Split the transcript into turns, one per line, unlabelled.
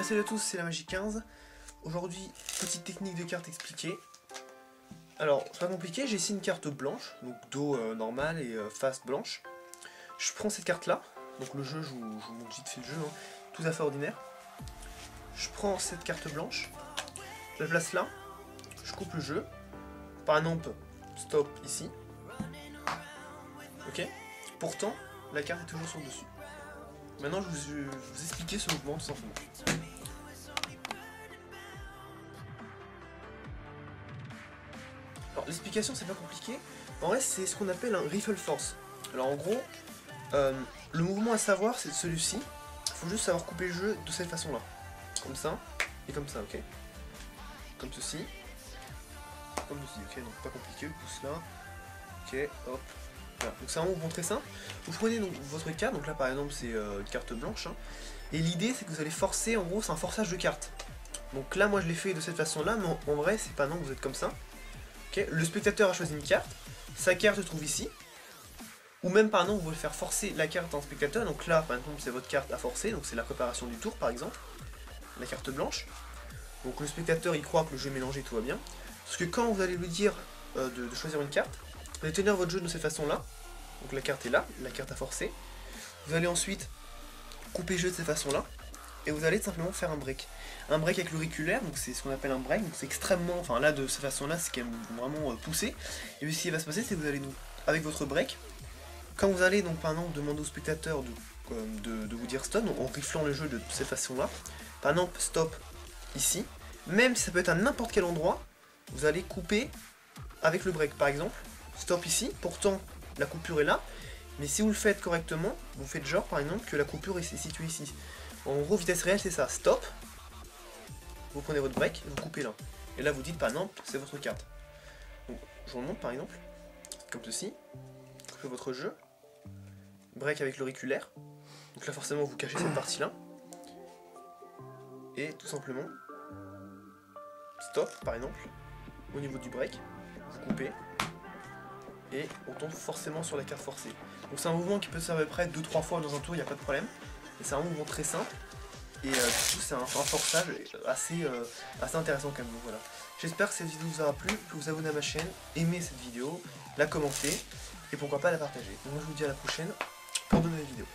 Salut à tous, c'est la Magie 15. Aujourd'hui, petite technique de carte expliquée. Alors, c'est pas compliqué, j'ai ici une carte blanche, donc dos normal et face blanche. Je prends cette carte là, donc le jeu, je vous montre vite fait le jeu, hein, tout à fait ordinaire. Je prends cette carte blanche, je la place là, je coupe le jeu, par exemple, stop ici. Ok. Pourtant, la carte est toujours sur le dessus. Maintenant, je vais vous expliquer ce mouvement tout simplement. Alors, l'explication, c'est pas compliqué. En vrai, c'est ce qu'on appelle un rifle force. Alors, en gros, le mouvement à savoir, c'est celui-ci. Il faut juste savoir couper le jeu de cette façon-là. Comme ça, et comme ça, ok. Comme ceci. Comme ceci, ok. Donc, pas compliqué, le pouce là. Ok, hop. Voilà. Donc, c'est un mouvement très simple. Vous prenez donc votre carte, donc là, par exemple, c'est une carte blanche. Hein, et l'idée, c'est que vous allez forcer, en gros, c'est un forçage de carte. Donc là, moi, je l'ai fait de cette façon-là, mais en vrai, c'est pas non, vous êtes comme ça. Okay. Le spectateur a choisi une carte, sa carte se trouve ici, ou même par exemple vous voulez faire forcer la carte en spectateur, donc là par exemple c'est votre carte à forcer, donc c'est la préparation du tour par exemple, la carte blanche, donc le spectateur il croit que le jeu est mélangé, tout va bien, parce que quand vous allez lui dire de choisir une carte, vous allez tenir votre jeu de cette façon là, donc la carte est là, la carte à forcer, vous allez ensuite couper le jeu de cette façon là, et vous allez tout simplement faire un break. Un break avec l'auriculaire, donc c'est ce qu'on appelle un break, donc c'est extrêmement, enfin là de cette façon-là, c'est quand même vraiment poussé. Et puis ce qui va se passer, c'est que vous allez donc, avec votre break, quand vous allez donc par exemple demander au spectateur de vous dire stop, donc en riflant le jeu de cette façon-là, par exemple stop ici, même si ça peut être à n'importe quel endroit, vous allez couper avec le break. Par exemple, stop ici, pourtant la coupure est là, mais si vous le faites correctement, vous faites genre par exemple que la coupure est située ici. En gros, vitesse réelle, c'est ça. Stop. Vous prenez votre break et vous coupez là. Et là, vous dites, par exemple, c'est votre carte. Donc, je vous le montre, par exemple. Comme ceci. Coupez votre jeu. Break avec l'auriculaire. Donc là, forcément, vous cachez cette partie-là. Et tout simplement, stop, par exemple. Au niveau du break. Vous coupez. Et on tombe forcément sur la carte forcée. Donc c'est un mouvement qui peut se faire à peu près 2-3 fois dans un tour, il n'y a pas de problème. Et c'est un mouvement très simple. Et du coup c'est un forçage assez intéressant quand même. Donc, voilà. J'espère que cette vidéo vous aura plu, que vous abonnez à ma chaîne, aimez cette vidéo, la commentez et pourquoi pas la partager. Donc moi je vous dis à la prochaine pour de nouvelles vidéos.